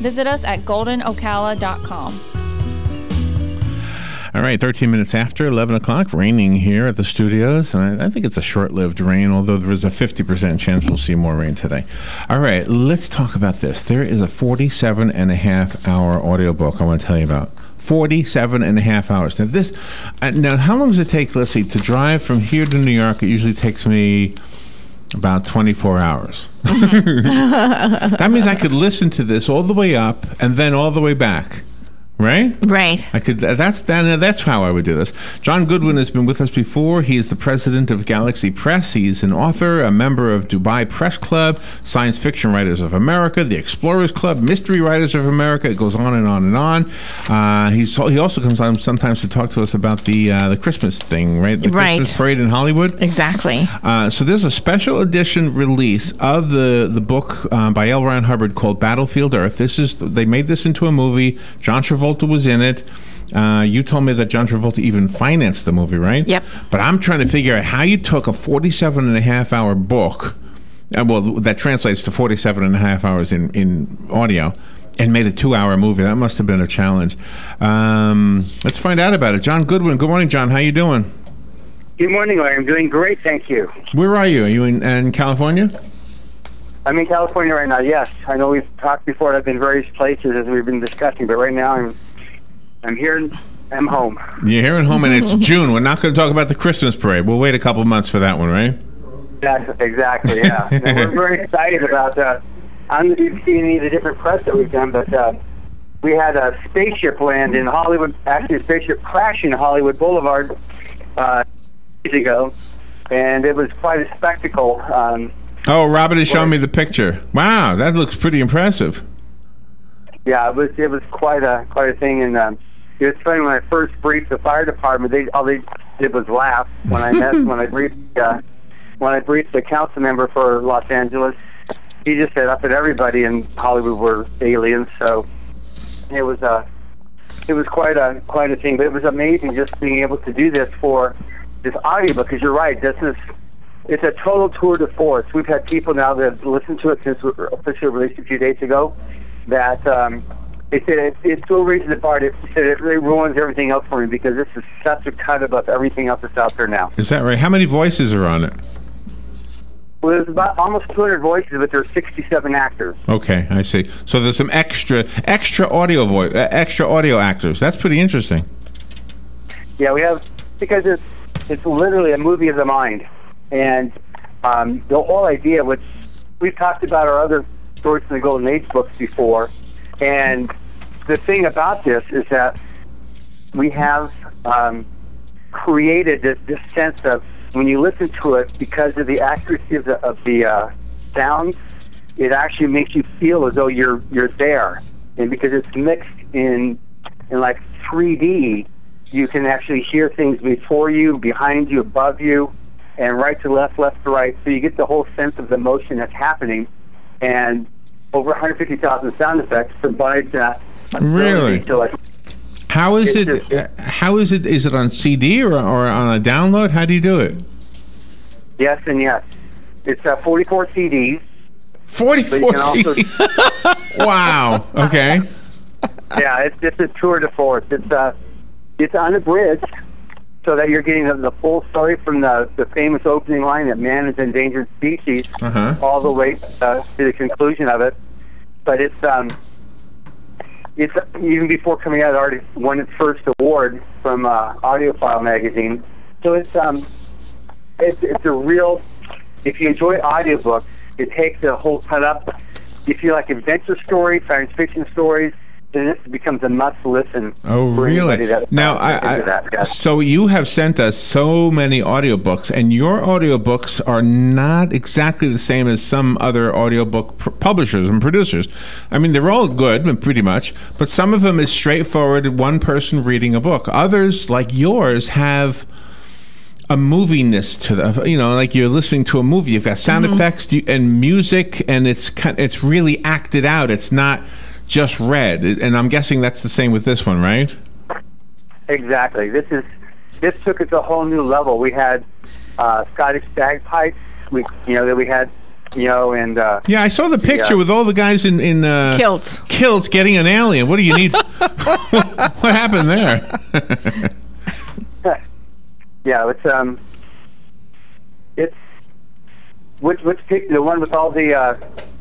Visit us at goldenocala.com. All right, 13 minutes after 11 o'clock, raining here at the studios. And I think it's a short-lived rain, although there is a 50% chance we'll see more rain today. All right, let's talk about this. There is a 47.5-hour audiobook I want to tell you about. 47.5 hours. Now, how long does it take, let's see, to drive from here to New York? It usually takes me about 24 hours. That means I could listen to this all the way up and then all the way back. Right? Right. I could. That's how I would do this. John Goodwin has been with us before. He is the president of Galaxy Press. He's an author, a member of Dubai Press Club, Science Fiction Writers of America, the Explorers Club, Mystery Writers of America. It goes on and on and on. He also comes on sometimes to talk to us about the Christmas thing, right? The Christmas parade in Hollywood. Exactly. So there's a special edition release of the book by L. Ron Hubbard called Battlefield Earth. They made this into a movie. John Travolta was in it. You told me that John Travolta even financed the movie, right? Yep. But I'm trying to figure out how you took a 47.5-hour book, well, that translates to 47.5 hours in audio, and made a 2-hour movie. That must have been a challenge. Let's find out about it. John Goodwin. Good morning, John. How you doing? Good morning, Larry. I'm doing great, thank you. Where are you? Are you in California? I'm in California right now, yes. I know we've talked before. I've been various places as we've been discussing, but right now I'm here and I'm home. You're here and home, and it's June. We're not going to talk about the Christmas parade. We'll wait a couple months for that one, right? Yes, exactly, yeah. And we're very excited about I don't know if you've seen any of the different press that we've done, but we had a spaceship land in Hollywood, actually a spaceship crash in Hollywood Boulevard years ago, and it was quite a spectacle. Oh, Robert is showing me the picture. Wow, that looks pretty impressive. Yeah, it was quite a thing, and it was funny when I first briefed the fire department. All they did was laugh when I briefed the council member for Los Angeles. He just said up at everybody in Hollywood were aliens. So it was quite a thing. But it was amazing just being able to do this for this audiobook. Because you're right, it's a total tour de force. We've had people now that have listened to it since it was officially released a few days ago that they said it's so raises the bar. They said it really ruins everything else for me because this is such a cut above everything else that's out there now. Is that right? How many voices are on it? Well, there's about almost 200 voices, but there are 67 actors. Okay, I see. So there's some extra audio actors. That's pretty interesting. Yeah, we have, because it's literally a movie of the mind. And the whole idea, which we've talked about our other Stories from the Golden Age books before, and the thing about this is that we have created this sense of, when you listen to it, because of the accuracy of the sounds, it actually makes you feel as though you're there. And because it's mixed in like 3D, you can actually hear things before you, behind you, above you, and right to left, left to right. So you get the whole sense of the motion that's happening. And over 150,000 sound effects provides that. Really? To how is it? How is it? Is it on CD or on a download? How do you do it? Yes and yes. It's 44 CDs. 44 CDs. Wow. Okay. Yeah, it's a tour de force. It's unabridged, so that you're getting the full story from the famous opening line that man is an endangered species all the way to the conclusion of it. But it's even before coming out, it already won its first award from AudioFile magazine. So it's a real. If you enjoy audiobooks, it takes a whole cut up. If you like adventure stories, science fiction stories, then this becomes a must-listen. Oh, really? Now, so you have sent us so many audiobooks, and your audiobooks are not exactly the same as some other audiobook publishers and producers. I mean, they're all good, pretty much, but some of them is straightforward, one person reading a book. Others, like yours, have a moviness to them, like you're listening to a movie. You've got sound effects and music, and it's really acted out. It's not just read, and I'm guessing that's the same with this one, right? Exactly. This took it to a whole new level. We had Scottish bagpipes. We had And yeah, I saw the picture with all the guys in kilts getting an alien. What do you need? What happened there? Yeah, it's which picture? The one with all the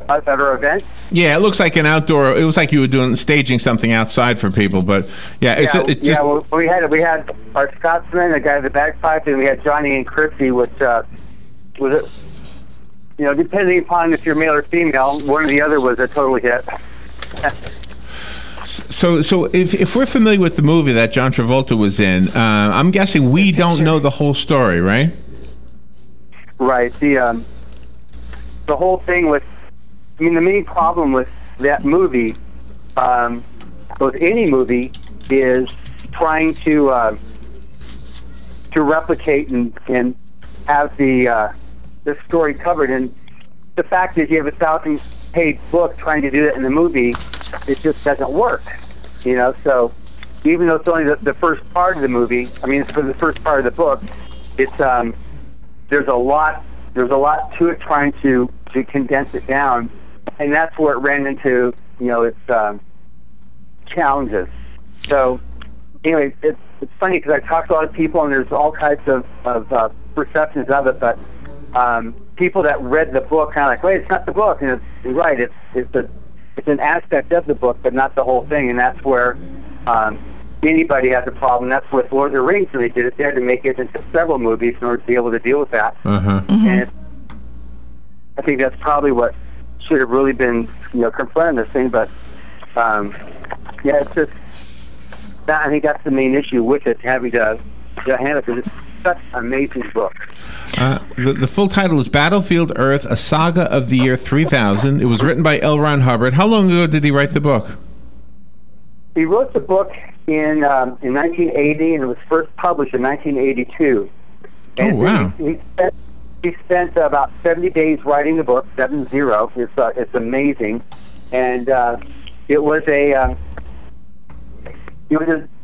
at our event? Yeah, it looks like an outdoor. It was like you were staging something outside for people, but it's just. Well, we had our Scotsman, the guy with the bagpipe, and we had Johnny and Chrissy, which was depending upon if you're male or female, one or the other was a total hit. So if we're familiar with the movie that John Travolta was in, I'm guessing we don't know the whole story, right? Right. The whole thing with, the main problem with that movie, with any movie, is trying to replicate and have the story covered. And the fact is, you have a 1,000-page book trying to do that in the movie. It just doesn't work, So even though it's only the first part of the movie, it's for the first part of the book. It's there's a lot to it trying to condense it down, and that's where it ran into its challenges. So anyway, it's funny because I talked to a lot of people, and there's all kinds of perceptions of it, but people that read the book kind of like, wait, it's not the book, and it's right. It's an aspect of the book, but not the whole thing, and that's where anybody has a problem. That's with Lord of the Rings, and they did it there to make it into several movies in order to be able to deal with that. And I think that's probably what should have really been, confronted this thing. But it's just that. I think that's the main issue with it, having to handle it, because it's such an amazing book. The full title is Battlefield Earth, a saga of the year 3000. It was written by L. Ron Hubbard. How long ago did he write the book? He wrote the book in 1980, and it was first published in 1982. And wow. He spent about 70 days writing the book, 70. It's amazing. And it was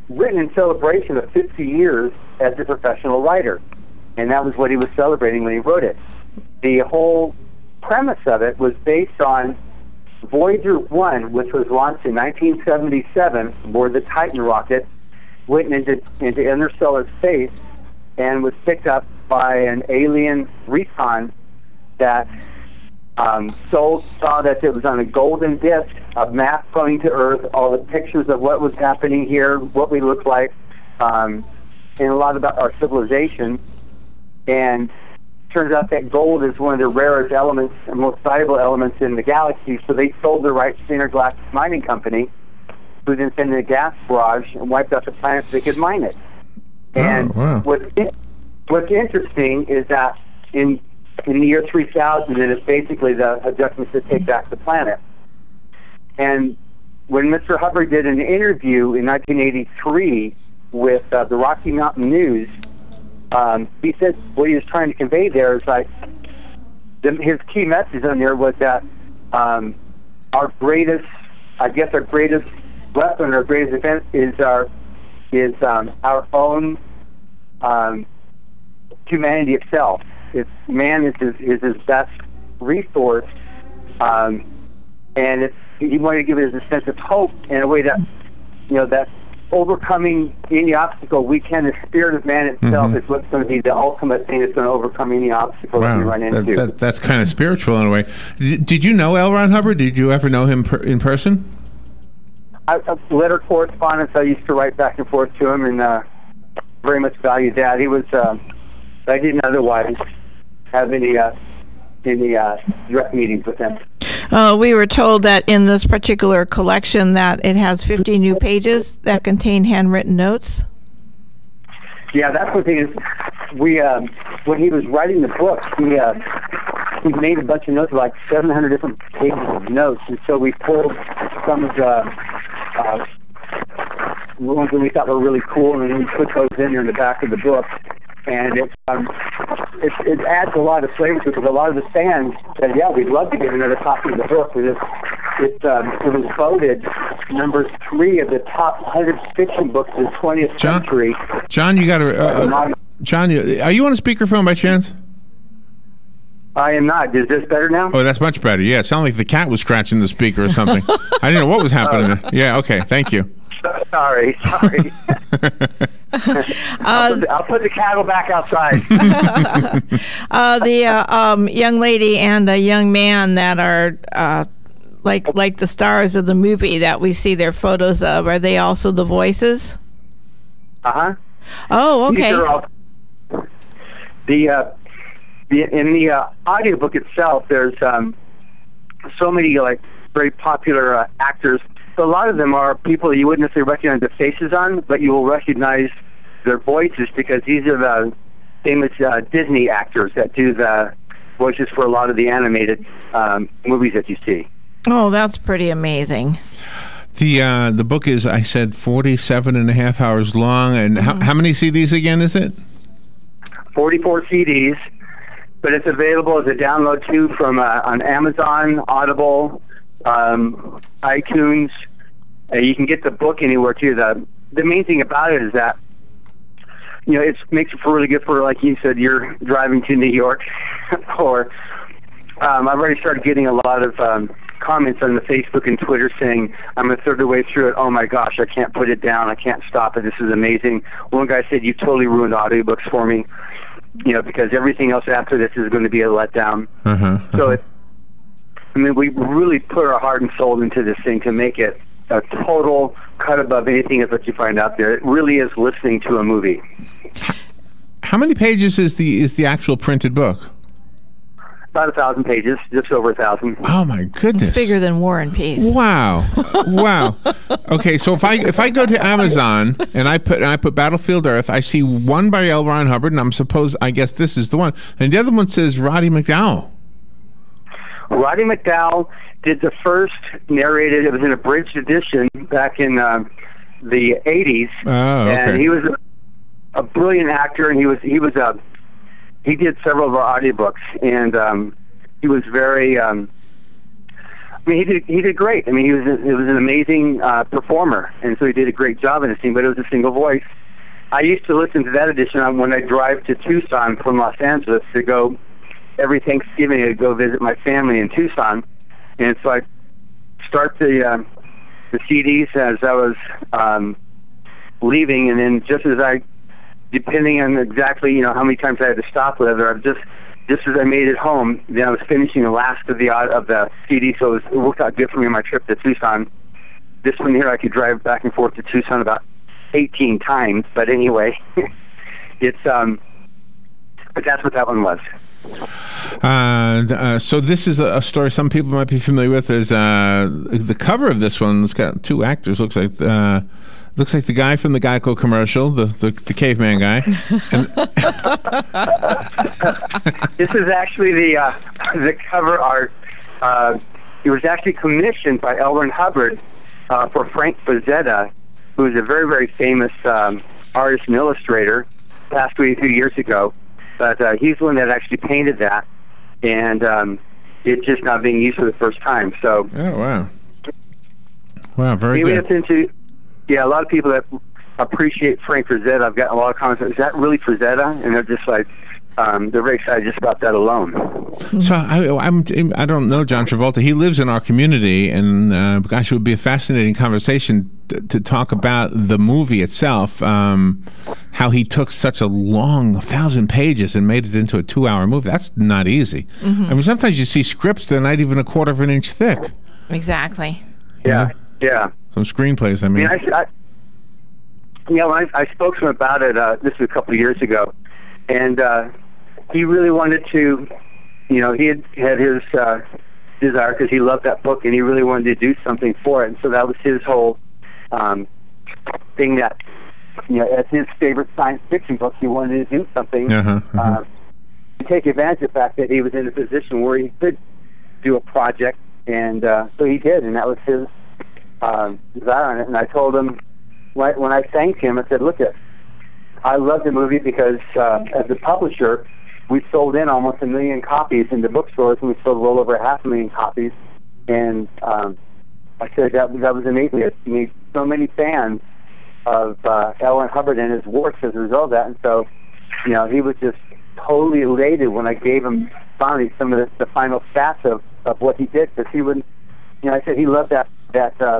written in celebration of 50 years as a professional writer. And that was what he was celebrating when he wrote it. The whole premise of it was based on Voyager 1, which was launched in 1977 aboard the Titan rocket, went into interstellar space, and was picked up by an alien recon that saw that it was on a golden disc, a map coming to Earth, all the pictures of what was happening here, what we look like, and a lot about our civilization. And turns out that gold is one of the rarest elements and most valuable elements in the galaxy, so they sold the rights to Intergalactic Mining Company, who then sent in a gas barrage and wiped out the planet so they could mine it. And what's interesting is that in the year 3000, it is basically the objective to take back the planet. And when Mr. Hubbard did an interview in 1983 with the Rocky Mountain News, he said what he was trying to convey there is like his key message on there was that our greatest weapon, our greatest defense is our own humanity itself. Man is his best resource, and he wanted to give it a sense of hope in a way that that overcoming any obstacle we can. The spirit of man itself is what's going to be the ultimate thing that's going to overcome any obstacle that we run into. That's kind of spiritual in a way. Did you know L. Ron Hubbard? Did you ever know him in person? Letter correspondence. I used to write back and forth to him, and very much valued that. He was. I didn't otherwise have any direct meetings with him. We were told that in this particular collection that it has 50 new pages that contain handwritten notes. Yeah, that's the thing is, we when he was writing the book, he made a bunch of notes, like 700 different pages of notes, and so we pulled some of the ones that we thought were really cool, and we put those in there in the back of the book. And it adds a lot of flavor to it, because a lot of the fans said, yeah, we'd love to get another copy of the book. It was voted number 3 of the top 100 fiction books of the 20th century. John, you got to... John, are you on a speakerphone by chance? I am not. Is this better now? Oh, that's much better. Yeah, it sounded like the cat was scratching the speaker or something. I didn't know what was happening. Yeah, okay. Thank you. Sorry. I'll put the cattle back outside. The young lady and a young man that are like the stars of the movie that we see their photos of, are they also the voices? Uh-huh. Oh, okay. In the audiobook itself, there's so many like very popular actors. So a lot of them are people you wouldn't necessarily recognize the faces on, but you will recognize their voices because these are the famous Disney actors that do the voices for a lot of the animated movies that you see. Oh, that's pretty amazing. The book is, I said, 47 and a half hours long. And how many CDs again is it? 44 CDs, but it's available as a download too from on Amazon, Audible, iTunes. You can get the book anywhere too. The main thing about it is that it makes it really good for, like you said, you're driving to New York, or I've already started getting a lot of comments on the Facebook and Twitter saying, I'm a third of the way through it. Oh my gosh, I can't put it down. I can't stop it. This is amazing. One guy said, you totally ruined audiobooks for me, because everything else after this is going to be a letdown. So we really put our heart and soul into this thing to make it a total cut above anything else that you find out there. It really is listening to a movie. How many pages is the actual printed book? About 1,000 pages, just over 1,000. Oh my goodness! It's bigger than War and Peace. Wow, wow. Okay, so if I go to Amazon and I put Battlefield Earth, I see one by L. Ron Hubbard, and I guess this is the one, and the other one says Roddy McDowall. Roddy McDowall did the first narrated. It was an abridged edition back in the 80s. Oh, okay. And he was a brilliant actor, and he did several of our audiobooks, and he was very. He did great. It was an amazing performer, and so he did a great job in the scene. But it was a single voice. I used to listen to that edition when I drive to Tucson from Los Angeles to go every Thanksgiving to go visit my family in Tucson, and so I start the CDs as I was leaving, and then just as depending on exactly how many times I had to stop, whether I've just as I made it home, then I was finishing the last of the CD, so it worked out good for me on my trip to Tucson. This one here, I could drive back and forth to Tucson about 18 times, but anyway, it's but that's what that one was. So this is a story some people might be familiar with. Is the cover of this one? It's got two actors. Looks like the guy from the Geico commercial, the caveman guy. This is actually the cover art. It was actually commissioned by L. Ron Hubbard for Frank Frazetta, who is a very, very famous artist and illustrator, passed away a few years ago. But he's the one that actually painted that, and it's just not being used for the first time. So, oh wow, wow, very good. A lot of people that appreciate Frank Frazetta, I've gotten a lot of comments. Is that really Frazetta? And they're just like, they're very excited just about that alone. So I don't know John Travolta. He lives in our community, and gosh, it would be a fascinating conversation to talk about the movie itself. How he took such a long 1,000 pages and made it into a 2-hour movie. That's not easy. Sometimes you see scripts that are not even a quarter of an inch thick. Exactly. Yeah. Some screenplays, when I spoke to him about it, this was a couple of years ago, and he really wanted to, he had his desire, because he loved that book, and he really wanted to do something for it, and so that was his whole thing, that, as his favorite science fiction book, he wanted to do something to take advantage of the fact that he was in a position where he could do a project, and so he did, and that was his desire on it. And I told him, when I thanked him, I said, look, I love the movie because as a publisher, we sold in almost 1 million copies into bookstores, and we sold well over 500,000 copies. And I said that was amazing. It made so many fans of L. Ron Hubbard and his works as a result of that. And so, he was just totally elated when I gave him finally some of the final stats of what he did, because he would, I said he loved that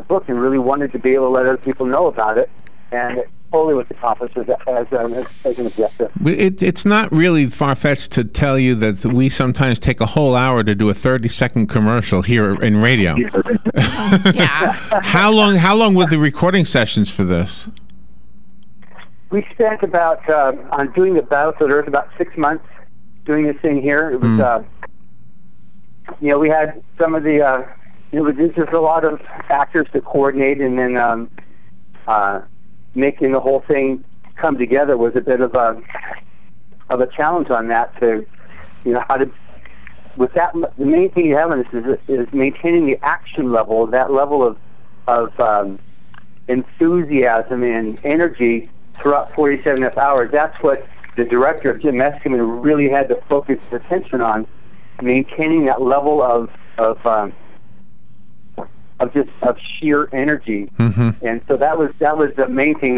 book and really wanted to be able to let other people know about it, and it totally was accomplished as an objective. It's not really far-fetched to tell you that we sometimes take a whole hour to do a 30-second commercial here in radio. Yeah. How long were the recording sessions for this? We spent about, on doing the Battleship Earth, about 6 months doing this thing here. It was, we had some of the, it was just a lot of actors to coordinate, and then making the whole thing come together was a bit of a challenge on that. To, how to, with that, the main thing you have on this is maintaining the action level, that level of enthusiasm and energy throughout 47.5 hours. That's what the director, Jim Meskimen, really had to focus his attention on, maintaining that level of sheer energy. And so that was the main thing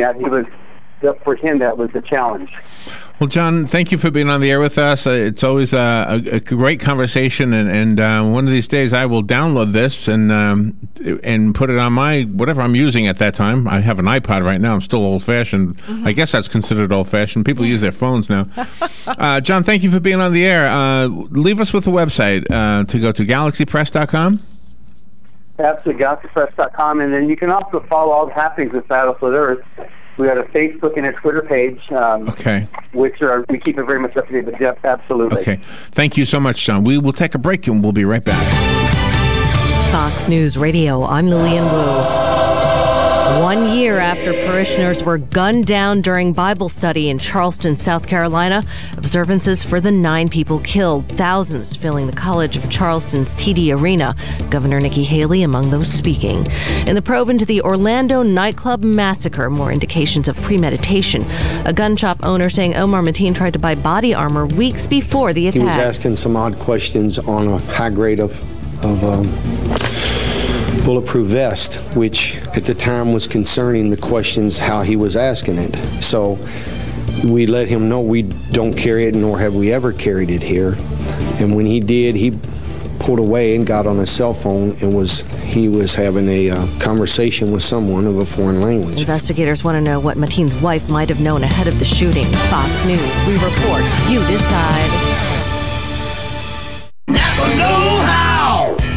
for him. That was the challenge. Well, John, thank you for being on the air with us. It's always a great conversation, and one of these days I will download this and put it on my whatever I'm using at that time. I have an iPod right now. I'm still old-fashioned. I guess that's considered old-fashioned. People use their phones now. John, thank you for being on the air. Leave us with a website to go to galaxypress.com. Absolutely, galaxypress.com, and then you can also follow all the happenings with Battleship Earth. We got a Facebook and a Twitter page, which we keep it very much up to date. But yeah, absolutely. Okay, thank you so much, John. We will take a break and we'll be right back. Fox News Radio. I'm Lillian Wu. 1 year after parishioners were gunned down during Bible study in Charleston, South Carolina, observances for the 9 people killed, thousands filling the College of Charleston's TD Arena. Governor Nikki Haley among those speaking. In the probe into the Orlando nightclub massacre, more indications of premeditation. A gun shop owner saying Omar Mateen tried to buy body armor weeks before the attack. He was asking some odd questions on a high grade of bulletproof vest, which at the time was concerning the questions how he was asking it. So we let him know we don't carry it, nor have we ever carried it here. And when he did, he pulled away and got on his cell phone and he was having a conversation with someone of a foreign language. Investigators want to know what Mateen's wife might have known ahead of the shooting. Fox News, we report, you decide.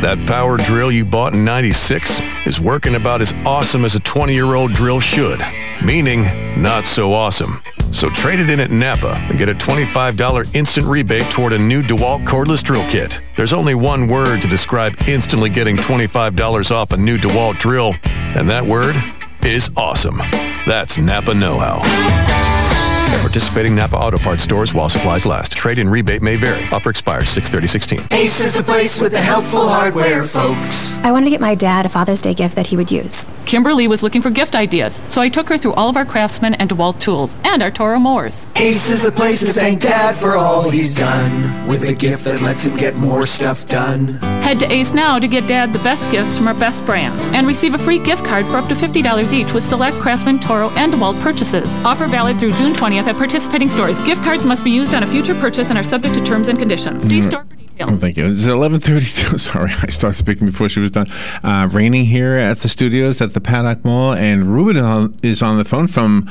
That power drill you bought in '96 is working about as awesome as a 20-year-old drill should, meaning not so awesome. So trade it in at Napa and get a $25 instant rebate toward a new DeWalt cordless drill kit. There's only one word to describe instantly getting $25 off a new DeWalt drill, and that word is awesome. That's Napa know-how. At participating Napa Auto Parts stores while supplies last. Trade-in rebate may vary. Offer expires 6/30/16. Ace is the place with the helpful hardware, folks. I wanted to get my dad a Father's Day gift that he would use. Kimberly was looking for gift ideas, so I took her through all of our Craftsman and DeWalt tools and our Toro mowers. Ace is the place to thank Dad for all he's done, with a gift that lets him get more stuff done. Head to Ace now to get Dad the best gifts from our best brands and receive a free gift card for up to $50 each with select Craftsman, Toro, and DeWalt purchases. Offer valid through June 20th at participating stores. Gift cards must be used on a future purchase and are subject to terms and conditions. See store for details. Oh, thank you. It's 11:32. Sorry, I started speaking before she was done. Raining here at the studios at the Paddock Mall, and Ruben is on the phone from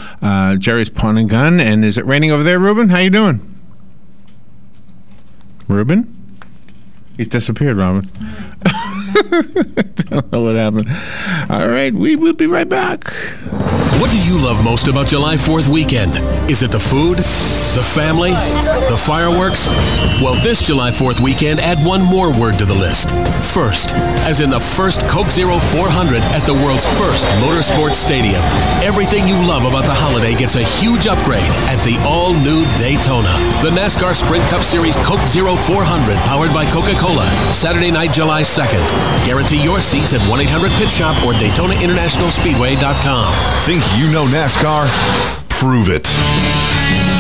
Jerry's Pawn and Gun. And is it raining over there, Ruben? How you doing? Ruben? He's disappeared, Robin. I don't know what happened. All right, we will be right back. What do you love most about July 4th weekend? Is it the food? The family? The fireworks? Well, this July 4th weekend, add one more word to the list. First, as in the first Coke Zero 400 at the world's first motorsports stadium. Everything you love about the holiday gets a huge upgrade at the all-new Daytona. The NASCAR Sprint Cup Series Coke Zero 400, powered by Coca-Cola. Saturday night, July 2nd. Guarantee your seats at 1-800-PIT-SHOP or DaytonaInternationalSpeedway.com. Think you know NASCAR? Prove it.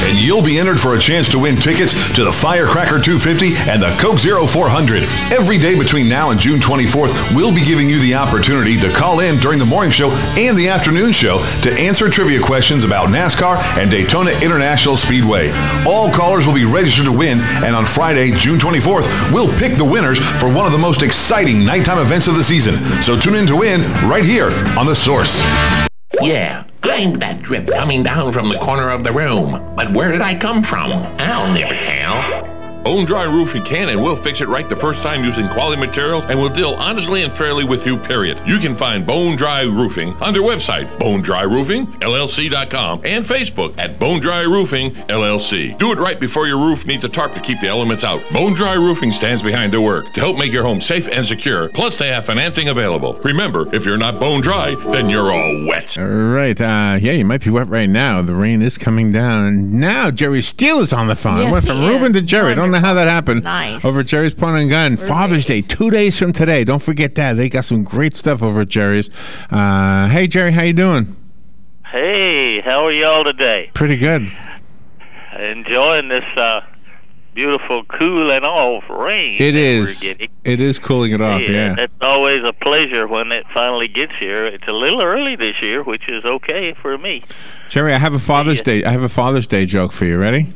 and you'll be entered for a chance to win tickets to the Firecracker 250 and the Coke Zero 400. Every day between now and June 24th, we'll be giving you the opportunity to call in during the morning show and the afternoon show to answer trivia questions about NASCAR and Daytona International Speedway. All callers will be registered to win, and on Friday, June 24th, we'll pick the winners for one of the most exciting nighttime events of the season. So tune in to win right here on The Source. Yeah, I'm that drip coming down from the corner of the room. But where did I come from? I'll never tell. Bone Dry Roofing can and will fix it right the first time using quality materials and will deal honestly and fairly with you, period. You can find Bone Dry Roofing on their website, bonedryroofingllc.com, and Facebook at Bone Dry Roofing LLC. Do it right before your roof needs a tarp to keep the elements out. Bone Dry Roofing stands behind their work to help make your home safe and secure. Plus, they have financing available. Remember, if you're not bone dry, then you're all wet. All right. Yeah, you might be wet right now. The rain is coming down. And now Jerry Steele is on the phone. Yes, Went from he is. Ruben to Jerry. Don't know how that happened. Nice. Over at Jerry's Pawn and Gun. Father's Day, 2 days from today. Don't forget that. They got some great stuff over at Jerry's. Hey, Jerry, how you doing? Hey, how are y'all today? Pretty good. Enjoying this beautiful cooling off rain. It is. We're getting. It is cooling it off, yeah. That's always a pleasure when it finally gets here. It's a little early this year, which is okay for me. Jerry, I have a Father's Day. I have a Father's Day joke for you. Ready?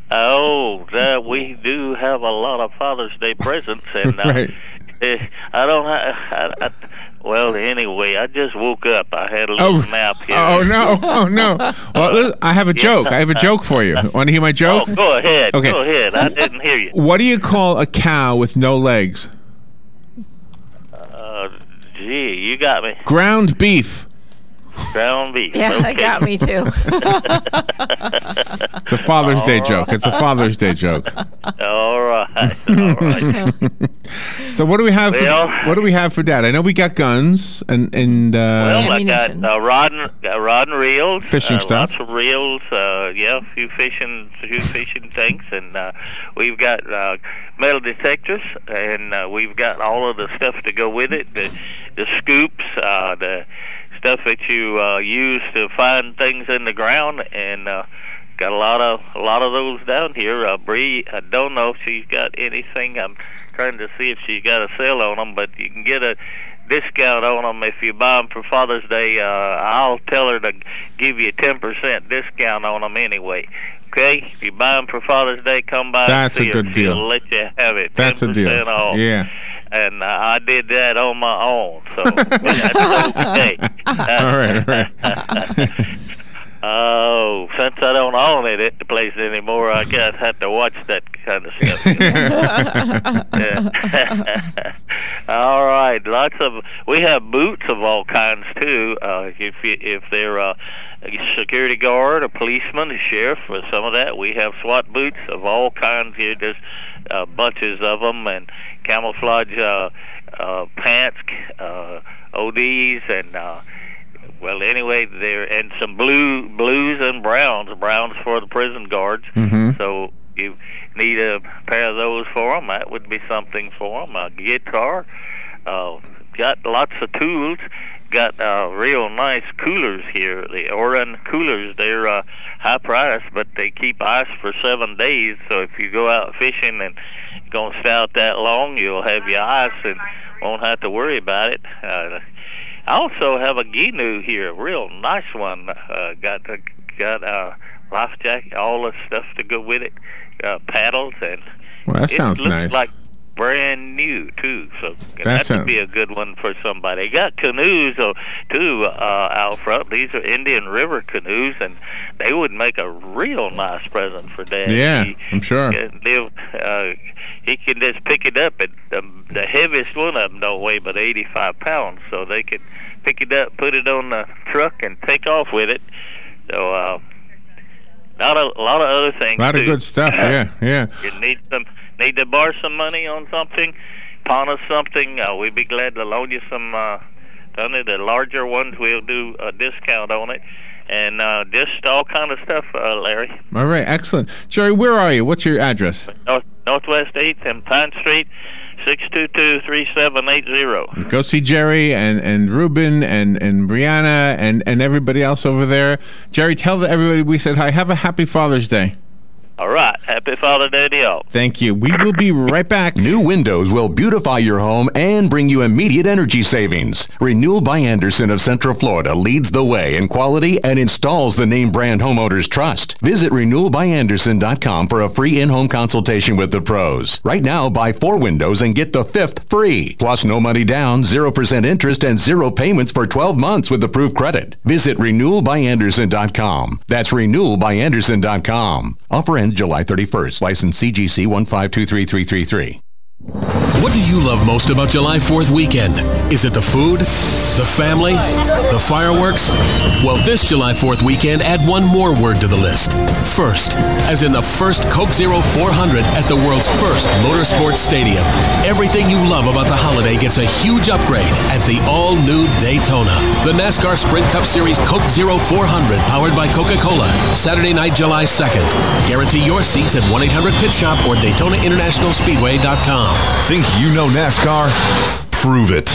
Oh, we do have a lot of Father's Day presents, and right. Well, anyway, I just woke up. I had a little nap here. Oh no! Oh no! Well, listen, I have a joke. I have a joke for you. Want to hear my joke? Oh, go ahead. Okay. Go ahead. I didn't hear you. What do you call a cow with no legs? Gee, you got me. Ground beef. Ground beef. Yeah, okay. that got me too. It's a Father's Day joke. It's a Father's Day joke. All right. All right. So what do we have? What do we have for Dad? I know we got guns and well, I got rod and reels, fishing stuff, lots of reels. Yeah, a few fishing things, and we've got metal detectors, and we've got all of the stuff to go with it. The scoops, the stuff that you use to find things in the ground, and got a lot of those down here. Bree, I don't know if she's got anything. I'm trying to see if she's got a sale on them, but you can get a discount on them if you buy them for Father's Day. I'll tell her to give you a 10% discount on them anyway. Okay, if you buy them for Father's Day, come by. That's and see a good her. deal. She'll let you have it. That's a deal. Off. Yeah. And I did that on my own, so that's okay. All right. Oh, since I don't own it at the place anymore, I guess I have to watch that kind of stuff. All right, we have boots of all kinds too. If they're a security guard, a policeman, a sheriff, or some of that, we have SWAT boots of all kinds here. There's bunches of them, and camouflage pants, ODs, and well, anyway, and some blues and browns for the prison guards. Mm-hmm. So you need a pair of those for them. That would be something for them. A guitar. Got lots of tools. Got real nice coolers here. The Oran coolers. They're high price, but they keep ice for 7 days. So if you go out fishing and gonna stay out that long, you'll have your ice and won't have to worry about it. I also have a Gnu here, a real nice one. Got life jacket, all the stuff to go with it, paddles, and well, that sounds nice. It looks like brand new too. So that would be a good one for somebody. Got canoes too out front. These are Indian River canoes, and they would make a real nice present for Dad. Yeah, I'm sure. He can just pick it up. The heaviest one of them don't weigh but 85 pounds, so they could pick it up, put it on the truck, and take off with it. So a lot of other things. A lot of too. good stuff. Yeah. You need to borrow some money on something, pawn us something. We'd be glad to loan you some. The larger ones, we'll do a discount on it, and just all kind of stuff, Larry. All right, excellent. Jerry, where are you? What's your address? Northwest 8th and Pine Street, 622-3780. Go see Jerry and Ruben and Brianna and everybody else over there. Jerry, tell everybody we said hi. Have a happy Father's Day. All right. Happy Father's Day to y'all. Thank you. We will be right back. New windows will beautify your home and bring you immediate energy savings. Renewal by Andersen of Central Florida leads the way in quality and installs the name brand homeowners trust. Visit renewalbyandersen.com for a free in-home consultation with the pros. Right now, buy 4 windows and get the 5th free. Plus, no money down, 0% interest, and 0 payments for 12 months with approved credit. Visit renewalbyandersen.com. That's renewalbyandersen.com. Offer ends July 31st. License CGC 1523333. What do you love most about July 4th weekend? Is it the food, the family, the fireworks? Well, this July 4th weekend, add one more word to the list. First, as in the first Coke Zero 400 at the world's first motorsports stadium. Everything you love about the holiday gets a huge upgrade at the all-new Daytona. The NASCAR Sprint Cup Series Coke Zero 400, powered by Coca-Cola. Saturday night, July 2nd. Guarantee your seats at 1-800-PIT-SHOP or DaytonaInternationalSpeedway.com. Think you know NASCAR? Prove it.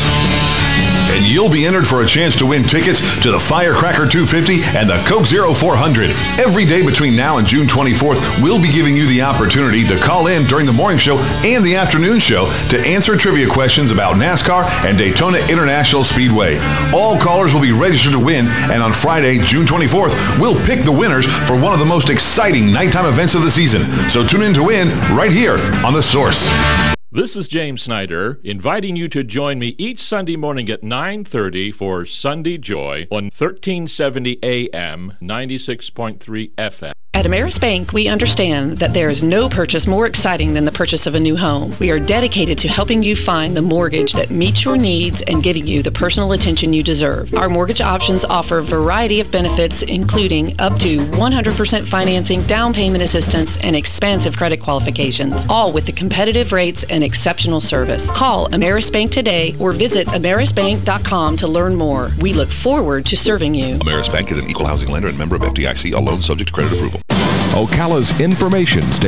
And you'll be entered for a chance to win tickets to the Firecracker 250 and the Coke Zero 400. Every day between now and June 24th, we'll be giving you the opportunity to call in during the morning show and the afternoon show to answer trivia questions about NASCAR and Daytona International Speedway. All callers will be registered to win, and on Friday, June 24th, we'll pick the winners for one of the most exciting nighttime events of the season. So tune in to win right here on The Source. This is James Snyder, inviting you to join me each Sunday morning at 9:30 for Sunday Joy on 1370 AM, 96.3 FM. At Ameris Bank, we understand that there is no purchase more exciting than the purchase of a new home. We are dedicated to helping you find the mortgage that meets your needs and giving you the personal attention you deserve. Our mortgage options offer a variety of benefits, including up to 100% financing, down payment assistance, and expansive credit qualifications, all with the competitive rates and exceptional service. Call Ameris Bank today or visit amerisbank.com to learn more. We look forward to serving you. Ameris Bank is an equal housing lender and member of FDIC, all loans subject to credit approval. Ocala's information station.